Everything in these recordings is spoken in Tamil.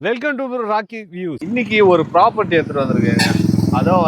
Welcome to rakhi views. இன்னைக்கு ஒரு ப்ராப்பர்ட்டி எடுத்துட்டு வந்திருக்கேங்க. அதான்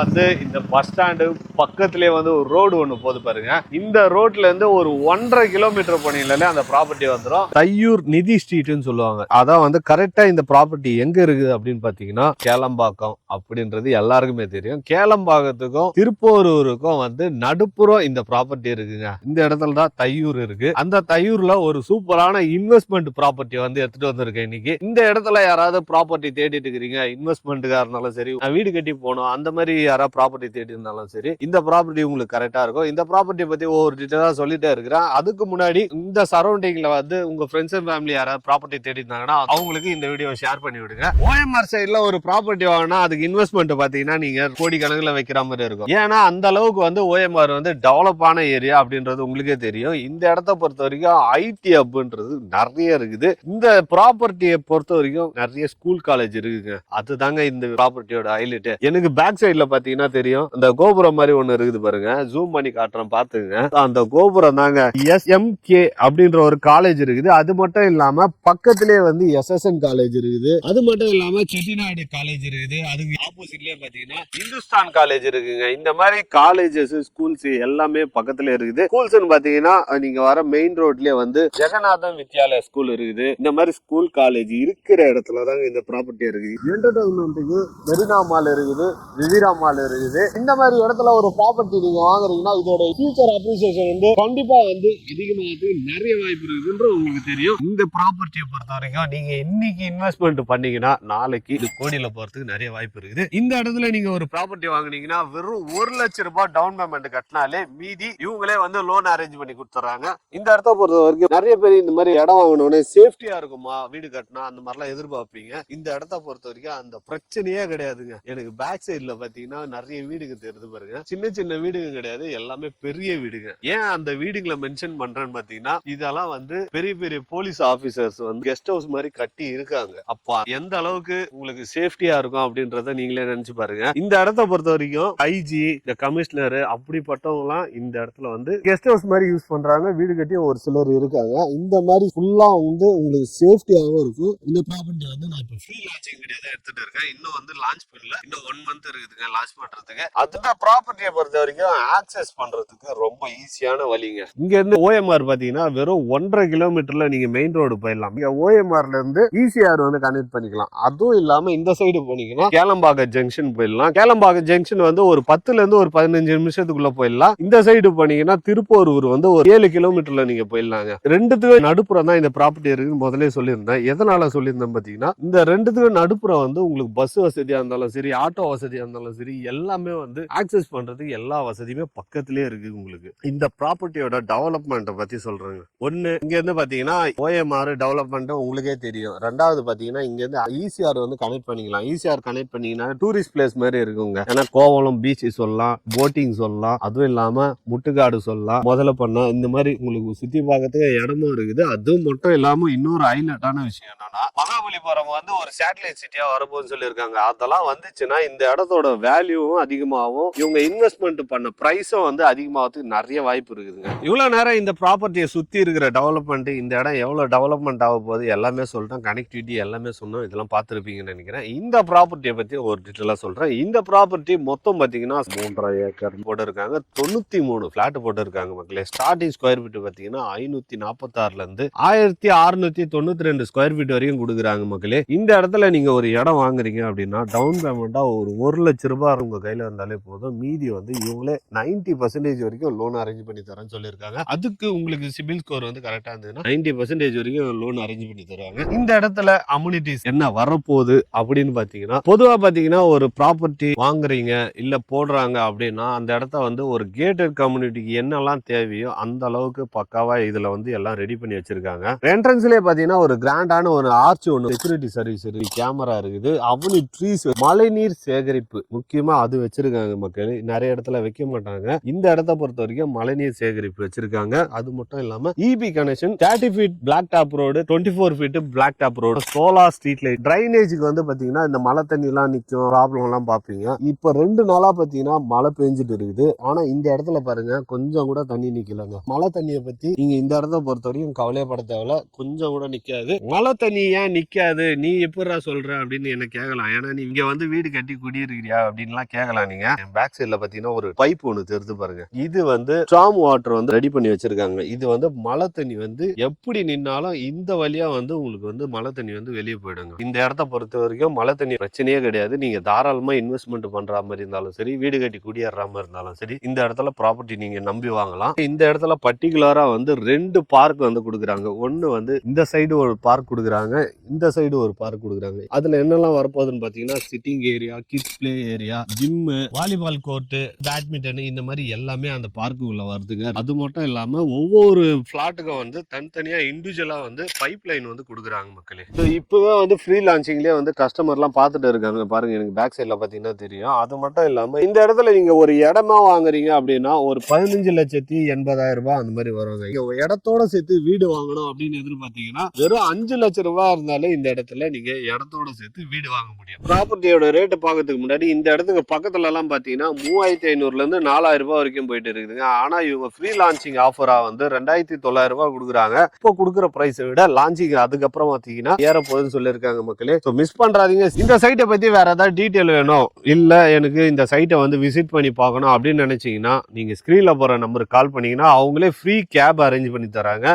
இந்த பஸ் ஸ்டாண்டு பக்கத்திலே ஒரு ரோடு ஒன்று போது பாருங்க. இந்த ரோட்ல இருந்து ஒரு 1.5 கிலோமீட்டர் போனீங்களே அந்த ப்ராப்பர்ட்டி வந்துடும். தையூர் நிதி ஸ்ட்ரீட்னு சொல்லுவாங்க. அதான் கரெக்டா இந்த ப்ராப்பர்ட்டி எங்க இருக்குது அப்படின்னு பாத்தீங்கன்னா கேளம்பாக்கம் அப்படின்றது எல்லாருக்குமே தெரியும். கேளம்பாக்கத்துக்கும் திருப்போரூருக்கும் நடுப்புறம் இந்த ப்ராப்பர்ட்டி இருக்குங்க. இந்த இடத்துல தான் தையூர் இருக்கு. அந்த தையூர்ல ஒரு சூப்பரான இன்வெஸ்ட்மெண்ட் ப்ராப்பர்ட்டி எடுத்துட்டு வந்திருக்கேன் இன்னைக்கு. இந்த இடத்துல யாராவது ப்ராப்பர்ட்டி தேடிட்டு இருக்கிறீங்க, இன்வெஸ்ட்மெண்ட்டுக்கா இருந்தாலும் சரி, வீடு கட்டி போனோம் அந்த மாதிரி யாராவது ப்ராப்பர்ட்டி தேடி இருந்தாலும் சரி, இந்த ப்ராப்பர்ட்டி உங்களுக்கு கரெக்டா இருக்கும். இந்த ப்ராப்பர்ட்டி பத்தி ஒவ்வொரு டீட்டெயிலா சொல்லிட்டே இருக்கிறேன். அதுக்கு முன்னாடி இந்த சரௌண்டிங்ல உங்க ஃப்ரெண்ட்ஸ் அண்ட் ஃபேமிலி யாராவது ப்ராப்பர்ட்டி தேடி இருந்தாங்கன்னா அவங்களுக்கு இந்த வீடியோ ஷேர் பண்ணி விடுங்க. ஓஎம்ஆர் சைட்ல ஒரு ப்ராப்பர்ட்டி வாங்கினா அதுக்கு இன்வெஸ்ட்மெண்ட் பாத்தீங்கன்னா நீங்க கோடி கணக்குல வைக்கிற மாதிரி இருக்கும். ஏன்னா அந்த அளவுக்கு ஓஎம்ஆர் டெவலப் ஆன ஏரியா அப்படின்றது உங்களுக்கே தெரியும். இந்த இடத்த பொறுத்த வரைக்கும் ஐடி ஹப்ன்றது நிறைய இருக்குது. இந்த ப்ராப்பர்ட்டியை பொறுத்த வரைக்கும் நிறைய ஸ்கூல் காலேஜ் இருக்குங்க. அதுதாங்க இந்த ப்ராப்பர்ட்டியோட ஹைலைட். எனக்கு பேக் சைட்ல பாத்தீங்கன்னா தெரியும், அந்த கோபுரம் மாதிரி ஒண்ணு இருக்குது பாருங்க. ஜூம் பண்ணி காட்டுறேன் பாத்துங்க. அந்த கோபுரம் தாங்க எஸ்எம்கே அப்படின்ற ஒரு காலேஜ் இருக்குது. அது மட்டும் இல்லாம பக்கத்திலே எஸ்எஸ்என் காலேஜ் இருக்குது. அது மட்டும் இல்லாம செட்டிநாடு காலேஜ் இருக்குது. அதுக்கு ஆப்போசிட்லயே பாத்தீங்கன்னா இந்துஸ்தான் காலேஜ் இருக்குங்க. இந்த மாதிரி காலேஜஸ் ஸ்கூல்ஸ் எல்லாமே பக்கத்துல இருக்குது. ஸ்கூல்ஸ் பாத்தீங்கன்னா நீங்க வர மெயின் ரோட்லயே ஜெகநாதம் வித்யாலயா ஸ்கூல் இருக்குது. இந்த மாதிரி ஸ்கூல் காலேஜ் இருக்கிற இடத்துல தாங்க இந்த ப்ராப்பர்ட்டி இருக்குது. என்டர்டைன்மெண்ட்டுக்கு மெரினா மால் இருக்குது, விவிரா மால் இருக்குது. இந்த மாதிரி இடத்துல ஒரு ப்ராப்பர்ட்டி நீங்க வாங்குறீங்கன்னா இதோட ஃபியூச்சர் அப்ரிசியேஷன் கண்டிப்பா அதிகமாக நிறைய வாய்ப்பு இருக்குன்ற உங்களுக்கு தெரியும். இந்த ப்ராப்பர்ட்டியை பொறுத்த வரைக்கும் நீங்க இன்னைக்கு இன்வெஸ்ட்மெண்ட் பண்ணீங்கன்னா நாளைக்கு இது கோடியில போறதுக்கு நிறைய வாய்ப்பு இருக்குது. இந்த இடத்துல நீங்க ஒரு ப்ராப்பர்ட்டி வாங்குனீங்கன்னா வெறும் 1 லட்சம் ரூபாய் டவுன் பேமெண்ட் கட்டினாலே மீதி இவங்களே லோன் அரேஞ்ச் பண்ணி கொடுத்துறாங்க. இந்த இடத்த பொறுத்த வரைக்கும் நிறைய பேர் இந்த மாதிரி இடம் வாங்கணும்னு சேஃப்டியா இருக்குமா வீடு கட்டினா அந்த மாதிரிலாம் எதிர்பார்ப்பீங்க. இந்த இடத்த பொறுத்த வரைக்கும் அந்த பிரச்சனையே கிடையாதுங்க. எனக்கு பேக் சைட்ல பாத்தீங்கன்னா நிறைய வீடுங்க தெரியுது பாருங்க. சின்ன சின்ன வீடுங்க கிடையாது, எல்லாமே பெரிய வீடுங்க. ஏன் அந்த வீடுகளை மென்ஷன் பண்றேன்னு பாத்தீங்கன்னா இதெல்லாம் பெரிய பெரிய போலீஸ் ஆபீசர்ஸ் கெஸ்ட் ஹவுஸ் மாதிரி கட்டி இருக்காங்க. அப்ப எந்த அளவுக்கு உங்களுக்கு சேஃப்டியா இருக்கும் அப்படின்றத நீங்களே நினைச்சு பாருங்க. இந்த இடத்த பொறுத்த வரைக்கும் ஐஜி, இந்த கமிஷனர் அப்படிப்பட்டவங்க எல்லாம் இந்த இடத்துல கெஸ்ட் ஹவுஸ் மாதிரி யூஸ் பண்றாங்க. வீடு கட்டி ஒரு சிலர் இருக்காங்க. இந்த மாதிரி ஃபுல்லா உங்களுக்கு சேஃப்டியாகவும் இருக்கும். இந்த ப்ராப்பர்ட்டி நான் இப்ப ஃப்ரீ லான்ச்சிங் வீடியோ தான் எடுத்துட்டு இருக்கேன். இன்னும் லான்ச் பண்ணல. இன்னும் 1 மந்த் இருக்குதுங்க லான்ச் பண்றதுக்கு. அதுதான் ப்ராப்பர்ட்டியை பொறுத்த வரைக்கும் ஆக்சஸ் பண்றதுக்கு ரொம்ப ஈஸியான வழிங்க. இங்க இருந்து ஓஎம்ஆர் பாத்தீங்கன்னா வெறும் 1.5 கிலோமீட்டர்ல நீங்க மெயின் ரோடு போயிடலாம். இங்க ஓஎம்ஆர்ல இருந்து ஈசிஆர் கனெக்ட் பண்ணிக்கலாம். அதுவும் இல்லாம இந்த சைடு போனீங்கன்னா கேளம்பாக்கம் ஜங்ஷன் போயிடலாம். கேளம்பாக்கம் ஜங்ஷன் ஒரு 10ல இருந்து ஒரு 15 நிமிஷத்துக்குள்ள போயிடலாம். இந்த சைடு போனீங்கன்னா திருப்போரூர் ஒரு 7 கிலோமீட்டர்ல நீங்க போயிடலாங்க. ரெண்டுத்துக்கும் நடுப்புறம் தான் இந்த ப்ராப்பர்ட்டி இருக்குன்னு முதலே சொல்லியிருந்தேன். எதனால சொல்லியிருந்தேன் பாத்தீங்கன்னா இந்த ரெண்டுத்துக்கும் நடுப்புறம் உங்களுக்கு பஸ் வசதியா இருந்தாலும் சரி, ஆட்டோ வசதியா இருந்தாலும் சரி, எல்லாமே ஆக்சஸ் பண்றதுக்கு எல்லா வசதியுமே பக்கத்திலே இருக்கு. உங்களுக்கு இந்த ப்ராப்பர்ட்டியோட டெவலப்மெண்ட் பத்தி சொல்றாங்க. ஒண்ணு இங்க இருந்து பாத்தீங்கன்னா ஓஎம்ஆர் டெவலப்மெண்ட் உங்களுக்கே தெரியும். ரெண்டாவது பாத்தீங்கன்னா இங்க இருந்து ஈசிஆர் கனெக்ட் பண்ணிக்கலாம். ஈசிஆர் கனெக்ட் பண்ணீங்கன்னா டூரிஸ்ட் பிளேஸ் மாதிரி இருக்குங்க. ஏன்னா கோவளம் பீச் சொல்லலாம், போட்டிங் சொல்லலாம், அதுவும் இல்லாம முட்டுக்காடு சொல்லலாம், முதல்ல பண்ண இந்த மாதிரி உங்களுக்கு சுத்தி பார்க்கறதுக்கு இடமும் இருக்குது. அதுவும் மட்டும் இல்லாம இன்னொரு ஹைலைட்டான விஷயம் என்னன்னா மகாபலிபுரம் ஒரு சேட்டலைட் சிட்டியா வரப்போன்னு சொல்லியிருக்காங்க. அதெல்லாம் வந்துச்சுன்னா இந்த இடத்தோட வேல்யூவும் அதிகமாகும், இவங்க இன்வெஸ்ட்மெண்ட் பண்ண பிரைஸும் அதிகமாகிறதுக்கு நிறைய வாய்ப்பு இருக்குதுங்க. இவ்வளவு நேரம் இந்த ப்ராப்பர்ட்டியை சுத்தி இருக்கிற டெவலப்மெண்ட், இந்த இடம் எவ்வளவு டெவலப்மெண்ட் ஆக போகுது எல்லாமே சொல்லிட்டேன். கனெக்டிவிட்டி எல்லாமே சொன்னோம். இதெல்லாம் பார்த்துருப்பீங்கன்னு நினைக்கிறேன். இந்த ப்ராப்பர்ட்டியை பத்தி ஒரு டீட்டெயிலா சொல்றேன். இந்த ப்ராப்பர்ட்டி மொத்தம் பாத்தீங்கன்னா 3.5 ஏக்கர் போட்டு இருக்காங்க. 93 பிளாட் போட்டு இருக்காங்க மக்களே. ஸ்டார்டிங் ஸ்கொயர் ஃபீட் பாத்தீங்கன்னா 546ல இருந்து 1692 ஸ்கொயர் ஃபீட் வரைக்கும் கொடுக்குறாங்க மக்களே. இந்த இடத்துல நீங்க ஒரு இடம் வாங்குறீங்க அப்படின்னா டவுன் பேமெண்டா ஒரு 1 லட்சம் ரூபாய் உங்க கையில இருந்தாலே போதும். மீதி இவங்களே 90% வரைக்கும் லோன் அரேஞ்ச் பண்ணி தரேன்னு சொல்லியிருக்காங்க. அதுக்கு உங்களுக்கு சிபில் ஸ்கோர் கரெக்டா இருந்ததுன்னா 90% வரைக்கும் லோன் அரேஞ்ச் பண்ணி தருவாங்க. இந்த இடத்துல அம்யூனிட்டிஸ் என்ன வரப்போகுது அப்படின்னு பாத்தீங்கன்னா, பொதுவா பாத்தீங்கன்னா ஒரு ப்ராப்பர்ட்டி வாங்குறீங்க இல்ல போடுறாங்க அப்படின்னா அந்த இடத்த ஒரு கேட்டட் கம்யூனிட்டிக்கு என்னெல்லாம் தேவையோ அந்த அளவுக்கு பக்காவா இதுல எல்லாம் ரெடி பண்ணி வச்சிருக்காங்க. என்ட்ரன்ஸ்லயே பாத்தீங்கன்னா ஒரு கிராண்டான ஒரு ஆர்ச் செக்யூரிட்டி சர்வீஸ் இருக்கு, கேமரா இருக்குது, அவனி ட்ரீஸ், மழை நீர் சேகரிப்பு முக்கியமா அது வச்சிருக்காங்க மக்கள். நிறைய இடத்துல வைக்க மாட்டாங்க. இந்த இடத்த பொறுத்த வரைக்கும் மழைநீர் சேகரிப்பு வச்சிருக்காங்க. அது மட்டும் இல்லாம EB connection 30 feet blacktop road, 24 feet blacktop road, solar street light. டிரைனேஜுக்கு வந்து பாத்தீங்கன்னா இந்த மழை தண்ணி எல்லாம் நிக்கும், ப்ராப்ளம் எல்லாம் பாப்பீங்க. இப்ப 2 நாளா பாத்தீங்கன்னா மழை பெஞ்சிட்டு இருக்குது. ஆனா இந்த இடத்துல பாருங்க கொஞ்சம் கூட தண்ணி நிக்கலங்க. மழை தண்ணியை பத்தி நீங்க இந்த இடத்த பொறுத்த வரைக்கும் கவலையப்பட தேவையில்ல. கொஞ்சம் கூட நிக்காது. மழை தண்ணி ஏன் நிக்காது, நீ எப்படா சொல்ற அப்படின்னு என்ன கேட்கலாம். ஏன்னா நீ இங்க வந்து வீடு கட்டி குடியிருக்கிறியா அப்படின்லாம் கேட்கலாம். நீங்க பேக் சைட்ல பாத்தீங்கன்னா ஒரு பைப் ஒண்ணு தெரிந்து பாருங்க. இது வந்து ஸ்டார்ம் வாட்டர் வந்து ரெடி பண்ணி வச்சிருக்காங்க. இது வந்து மழை தண்ணி வந்து எப்படி நின்னாலும் இந்த வழியா வந்து உங்களுக்கு வந்து மழை தண்ணி வந்து வெளியே போயிடுங்க. இந்த இடத்த பொறுத்த வரைக்கும் மழை தண்ணி பிரச்சனையே கிடையாது. நீங்க தாராளமா இன்வெஸ்ட்மெண்ட் பண்ற மாதிரி இருந்தாலும் சரி, வீடு கட்டி குடியேற மாதிரி இருந்தாலும் சரி, இந்த இடத்துல ப்ராப்பர்ட்டி நீங்க நம்பி வாங்கலாம். இந்த இடத்துல பர்டிகுலரா வந்து 2 பார்க் வந்து கொடுக்குறாங்க. ஒன்னு வந்து இந்த சைடு ஒரு பார்க் கொடுக்குறாங்க, இந்த சைடு ஒரு பார்க் கொடுக்குறாங்க. அதுல என்னெல்லாம் வரப்போகுதுன்னு பாத்தீங்கன்னா sitting area, kids play area, gym, volleyball court, badminton, இந்த மாதிரி எல்லாமே அந்த பார்க்குள்ள வருதுங்க. அது மட்டும் இல்லாம ஒவ்வொரு பிளாட்டுக்கும் வந்து தனித்தனியா இண்டிவிஜுவலா வந்து பைப் லைன் வந்து கொடுக்குறாங்க மக்களே. இப்பவே வந்து ஃப்ரீ லான்ச்சிங்லயே வந்து கஸ்டமர் எல்லாம் பார்த்துட்டு இருக்காங்க பாருங்க. எனக்கு பேக் சைட்ல பாத்தீங்கன்னா தெரியும். அது மட்டும் இல்லாம இந்த இடத்துல நீங்க ஒரு இடமா வாங்குறீங்க அப்படின்னா ஒரு 15,80,000 ரூபாய் அந்த மாதிரி வருவாங்க. இங்க இடத்தோட சேர்த்து வீடு வாங்கணும் அப்படின்னு எதிர்பார்த்தீங்கன்னா வெறும் 5 லட்சம் ரூபாய் இருந்தாலும் இந்த இடத்துல நீங்க இடத்தோட சேர்த்து வீடு வாங்க முடியும். ப்ராப்பர்ட்டியோட ரேட்டு பார்க்கறதுக்கு முன்னாடி இந்த இடத்துக்கு பக்கத்துல எல்லாம் பாத்தீங்கன்னா 3,500 இருந்து 4,000 ரூபாய் வரைக்கும் போயிட்டு இருக்குதுங்க. ஆனா இவங்க ஃப்ரீ லான்ச்சிங் ஆஃபரா வந்து 2,900 ரூபாய் கொடுக்குறாங்க. இப்போ கொடுக்குற பிரைஸை விட லான்ச்சிங் அதுக்கப்புறம் பாத்தீங்கன்னா ஏற போகுதுன்னு சொல்லியிருக்காங்க மக்களே. மிஸ் பண்றாதீங்க. இந்த சைட்டை பத்தி வேற ஏதாவது டீட்டெயில் வேணும், இல்ல எனக்கு இந்த சைட்டை வந்து விசிட் பண்ணி பார்க்கணும் அப்படின்னு நினைச்சீங்கன்னா நீங்க ஸ்கிரீன்ல போற நம்பருக்கு கால் பண்ணீங்கன்னா அவங்களே ஃப்ரீ கேப் அரேஞ்ச் பண்ணி தராங்க.